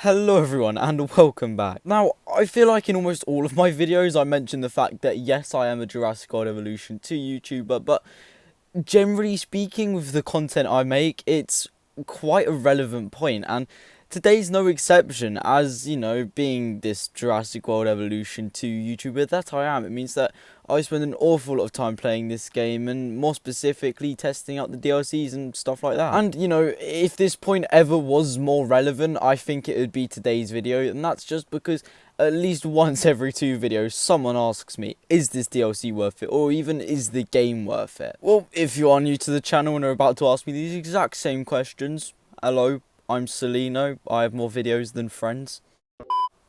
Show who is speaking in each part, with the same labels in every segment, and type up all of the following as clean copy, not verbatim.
Speaker 1: Hello everyone and welcome back. Now, I feel like in almost all of my videos I mention the fact that yes, I am a Jurassic World Evolution 2 YouTuber, but generally speaking with the content I make, it's quite a relevant point, and today's no exception. As, you know, being this Jurassic World Evolution 2 YouTuber that I am, it means that I spend an awful lot of time playing this game, and more specifically testing out the DLCs and stuff like that. And, you know, if this point ever was more relevant, I think it would be today's video, and that's just because at least once every 2 videos someone asks me, is this DLC worth it, or even is the game worth it? Well, if you are new to the channel and are about to ask me these exact same questions, hello, I'm Celino, I have more videos than friends.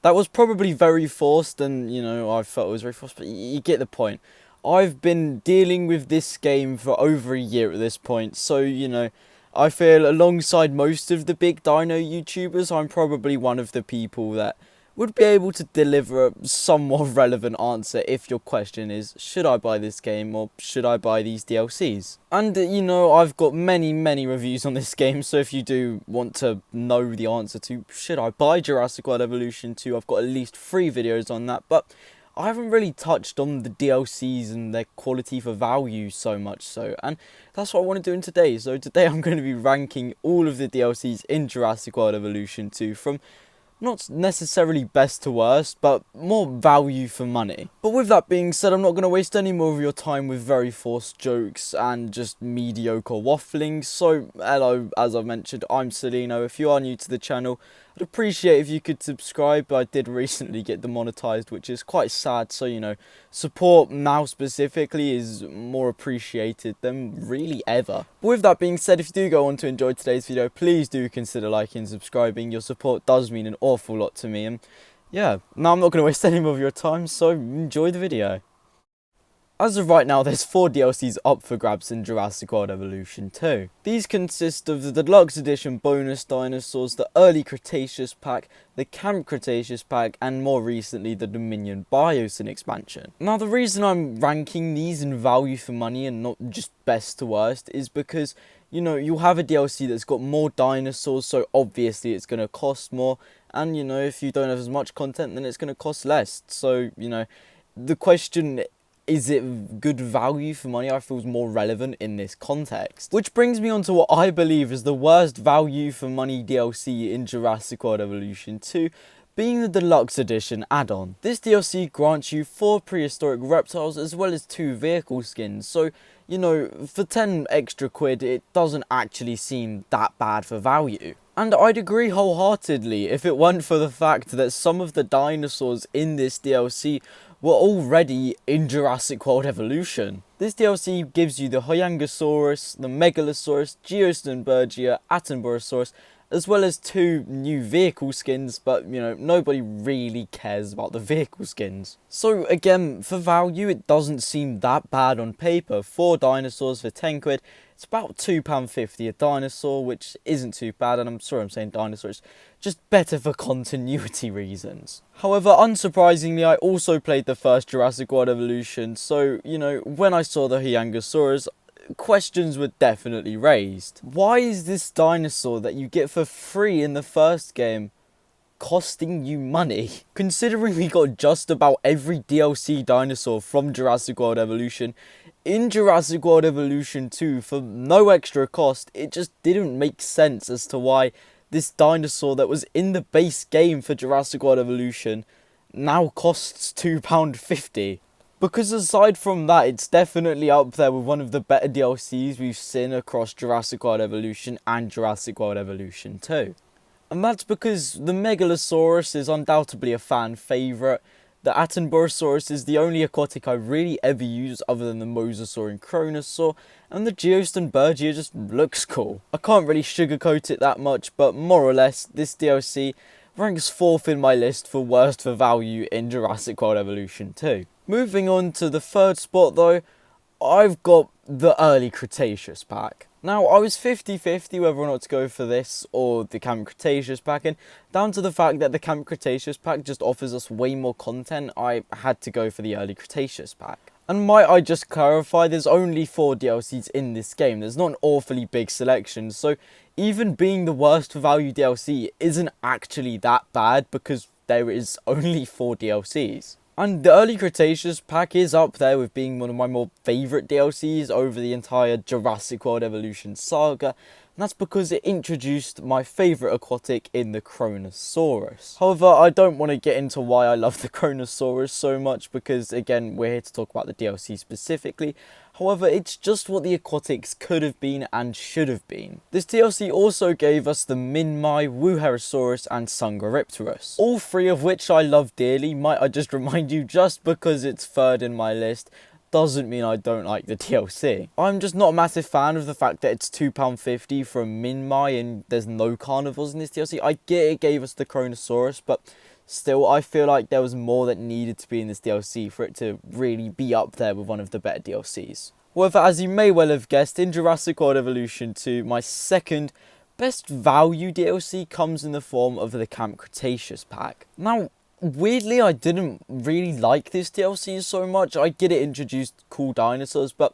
Speaker 1: That was probably very forced, and, you know, I felt it was very forced, but you get the point. I've been dealing with this game for over a year at this point, so, you know, I feel alongside most of the big dino YouTubers, I'm probably one of the people that would be able to deliver a somewhat relevant answer if your question is, should I buy this game or should I buy these DLCs? And, you know, I've got many reviews on this game, so if you do want to know the answer to, should I buy Jurassic World Evolution 2, I've got at least 3 videos on that, but I haven't really touched on the DLCs and their quality for value so much so, and that's what I want to do in today. So today I'm going to be ranking all of the DLCs in Jurassic World Evolution 2 from not necessarily best to worst, but more value for money. But with that being said, I'm not going to waste any more of your time with very forced jokes and just mediocre waffling. So, hello, as I've mentioned, I'm Celino. If you are new to the channel, I'd appreciate if you could subscribe. I did recently get demonetized, which is quite sad, so, you know, support now specifically is more appreciated than really ever. But with that being said, if you do go on to enjoy today's video, please do consider liking and subscribing. Your support does mean an awful lot to me, and yeah, now I'm not going to waste any more of your time, so enjoy the video. As of right now, there's 4 DLCs up for grabs in Jurassic World Evolution 2. These consist of the Deluxe Edition bonus dinosaurs, the Early Cretaceous pack, the Camp Cretaceous pack, and more recently the Dominion Biosyn expansion. Now, the reason I'm ranking these in value for money and not just best to worst is because, you know, you'll have a DLC that's got more dinosaurs, so obviously it's going to cost more, and, you know, if you don't have as much content, then it's going to cost less. So, you know, the question, is it good value for money, I feel is more relevant in this context. Which brings me on to what I believe is the worst value for money DLC in Jurassic World Evolution 2, being the Deluxe Edition add-on. This DLC grants you 4 prehistoric reptiles as well as 2 vehicle skins, so, you know, for 10 extra quid it doesn't actually seem that bad for value. And I'd agree wholeheartedly if it weren't for the fact that some of the dinosaurs in this DLC were already in Jurassic World Evolution. This DLC gives you the Huyangosaurus, the Megalosaurus, Geosternbergia, Attenborosaurus, as well as 2 new vehicle skins, but, you know, nobody really cares about the vehicle skins. So again, for value, it doesn't seem that bad on paper. 4 dinosaurs for 10 quid. It's about £2.50 a dinosaur, which isn't too bad, and I'm sorry I'm saying dinosaurs, just better for continuity reasons. However, unsurprisingly, I also played the first Jurassic World Evolution, so, you know, when I saw the Huyangosaurus, questions were definitely raised. Why is this dinosaur that you get for free in the first game costing you money? Considering we got just about every DLC dinosaur from Jurassic World Evolution in Jurassic World Evolution 2 for no extra cost, it just didn't make sense as to why this dinosaur that was in the base game for Jurassic World Evolution now costs £2.50. Because aside from that, it's definitely up there with one of the better DLCs we've seen across Jurassic World Evolution and Jurassic World Evolution 2. And that's because the Megalosaurus is undoubtedly a fan favourite. The Attenborosaurus is the only aquatic I really ever use other than the Mosasaur and Kronosaur, and the Geosternbergia just looks cool. I can't really sugarcoat it that much, but more or less, this DLC ranks 4th in my list for worst for value in Jurassic World Evolution 2. Moving on to the 3rd spot though, I've got the Early Cretaceous pack. Now, I was 50-50 whether or not to go for this or the Camp Cretaceous pack, and down to the fact that the Camp Cretaceous pack just offers us way more content, I had to go for the Early Cretaceous pack. And might I just clarify, there's only 4 DLCs in this game, there's not an awfully big selection, so even being the worst value DLC isn't actually that bad because there is only 4 DLCs. And the Early Cretaceous pack is up there with being one of my more favourite DLCs over the entire Jurassic World Evolution saga, and that's because it introduced my favourite aquatic in the Kronosaurus. However, I don't want to get into why I love the Kronosaurus so much because, again, we're here to talk about the DLC specifically. However, it's just what the aquatics could have been and should have been. This DLC also gave us the Minmi, Wuherosaurus and Sungaripterus, all 3 of which I love dearly. Might I just remind you, just because it's 3rd in my list doesn't mean I don't like the DLC. I'm just not a massive fan of the fact that it's £2.50 for a Minmi and there's no carnivores in this DLC. I get it gave us the Kronosaurus, but still, I feel like there was more that needed to be in this DLC for it to really be up there with one of the better DLCs. However, as you may well have guessed, in Jurassic World Evolution 2, my second best value DLC comes in the form of the Camp Cretaceous pack. Now, weirdly, I didn't really like this DLC so much. I get it introduced cool dinosaurs, but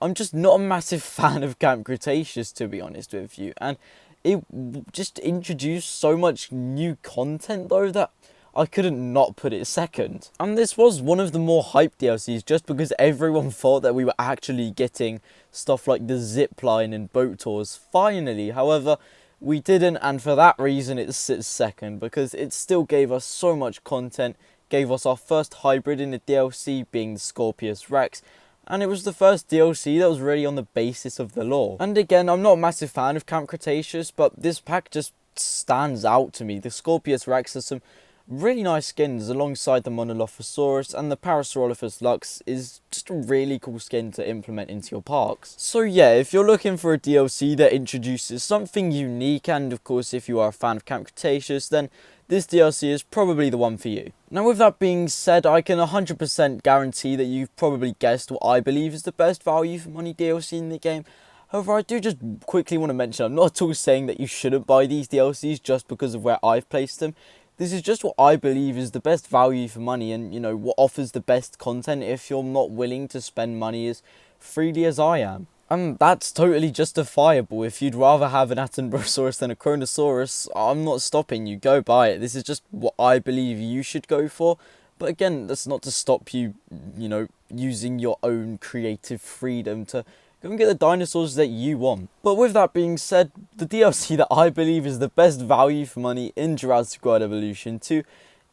Speaker 1: I'm just not a massive fan of Camp Cretaceous, to be honest with you. And it just introduced so much new content, though, that I couldn't not put it second. And this was one of the more hyped DLCs just because everyone thought that we were actually getting stuff like the zipline and boat tours finally. However, we didn't, and for that reason it sits second because it still gave us so much content, gave us our first hybrid in the DLC being the Scorpius Rex, and it was the first DLC that was really on the basis of the lore. And again, I'm not a massive fan of Camp Cretaceous, but this pack just stands out to me. The Scorpius Rex has some really nice skins alongside the Monolophosaurus, and the Parasaurolophus Lux is just a really cool skin to implement into your parks. So yeah, if you're looking for a DLC that introduces something unique, and of course if you are a fan of Camp Cretaceous, then this DLC is probably the one for you. Now with that being said, I can 100% guarantee that you've probably guessed what I believe is the best value for money DLC in the game. However, I do just quickly want to mention, I'm not at all saying that you shouldn't buy these DLCs just because of where I've placed them. This is just what I believe is the best value for money and, you know, what offers the best content if you're not willing to spend money as freely as I am. And that's totally justifiable. If you'd rather have an Attenborosaurus than a Kronosaurus, I'm not stopping you. Go buy it. This is just what I believe you should go for. But again, that's not to stop you, you know, using your own creative freedom to go and get the dinosaurs that you want. But with that being said, the DLC that I believe is the best value for money in Jurassic World Evolution 2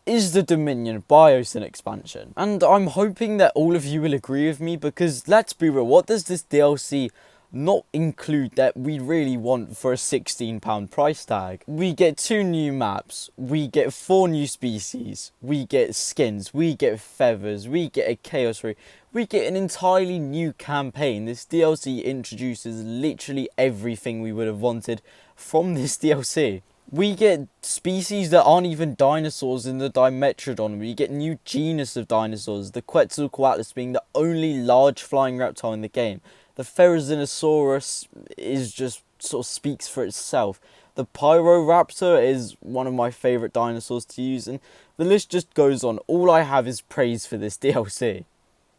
Speaker 1: is the Dominion Biosyn expansion. And I'm hoping that all of you will agree with me because, let's be real, what does this DLC not include that we really want for a £16 price tag? We get 2 new maps, we get 4 new species, we get skins, we get feathers, we get a chaos ray, we get an entirely new campaign. This DLC introduces literally everything we would have wanted from this DLC. We get species that aren't even dinosaurs in the Dimetrodon. We get new genus of dinosaurs, the Quetzalcoatlus being the only large flying reptile in the game. The Therizinosaurus is just sort of speaks for itself. The Pyroraptor is one of my favourite dinosaurs to use, and the list just goes on. All I have is praise for this DLC.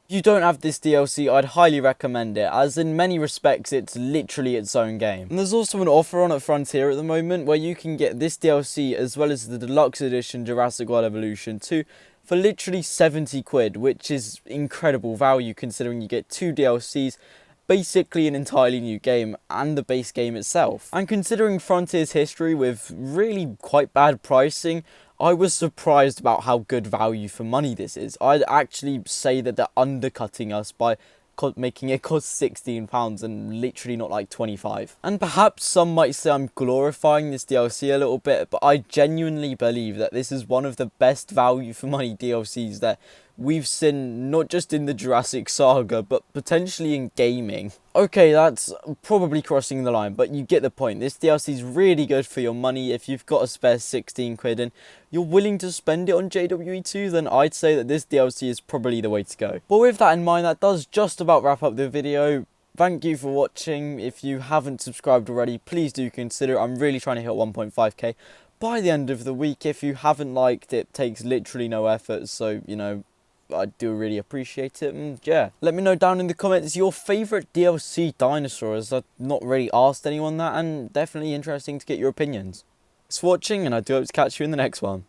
Speaker 1: If you don't have this DLC, I'd highly recommend it, as in many respects it's literally its own game. And there's also an offer on at Frontier at the moment where you can get this DLC as well as the Deluxe Edition Jurassic World Evolution 2 for literally 70 quid, which is incredible value considering you get 2 DLCs, basically an entirely new game, and the base game itself. And considering Frontier's history with really quite bad pricing, I was surprised about how good value for money this is. I'd actually say that they're undercutting us by making it cost £16 and literally not like 25. And perhaps some might say I'm glorifying this DLC a little bit, but I genuinely believe that this is one of the best value for money DLCs that we've seen, not just in the Jurassic saga, but potentially in gaming. Okay, that's probably crossing the line, but you get the point. This DLC is really good for your money. If you've got a spare 16 quid and you're willing to spend it on JWE2, then I'd say that this DLC is probably the way to go. But with that in mind, that does just about wrap up the video. Thank you for watching. If you haven't subscribed already, please do consider. I'm really trying to hit 1.5k by the end of the week. If you haven't liked, it takes literally no effort, so, you know, I do really appreciate it. And yeah, let me know down in the comments your favourite DLC dinosaur, as I've not really asked anyone that, and definitely interesting to get your opinions. Thanks for watching, and I do hope to catch you in the next one.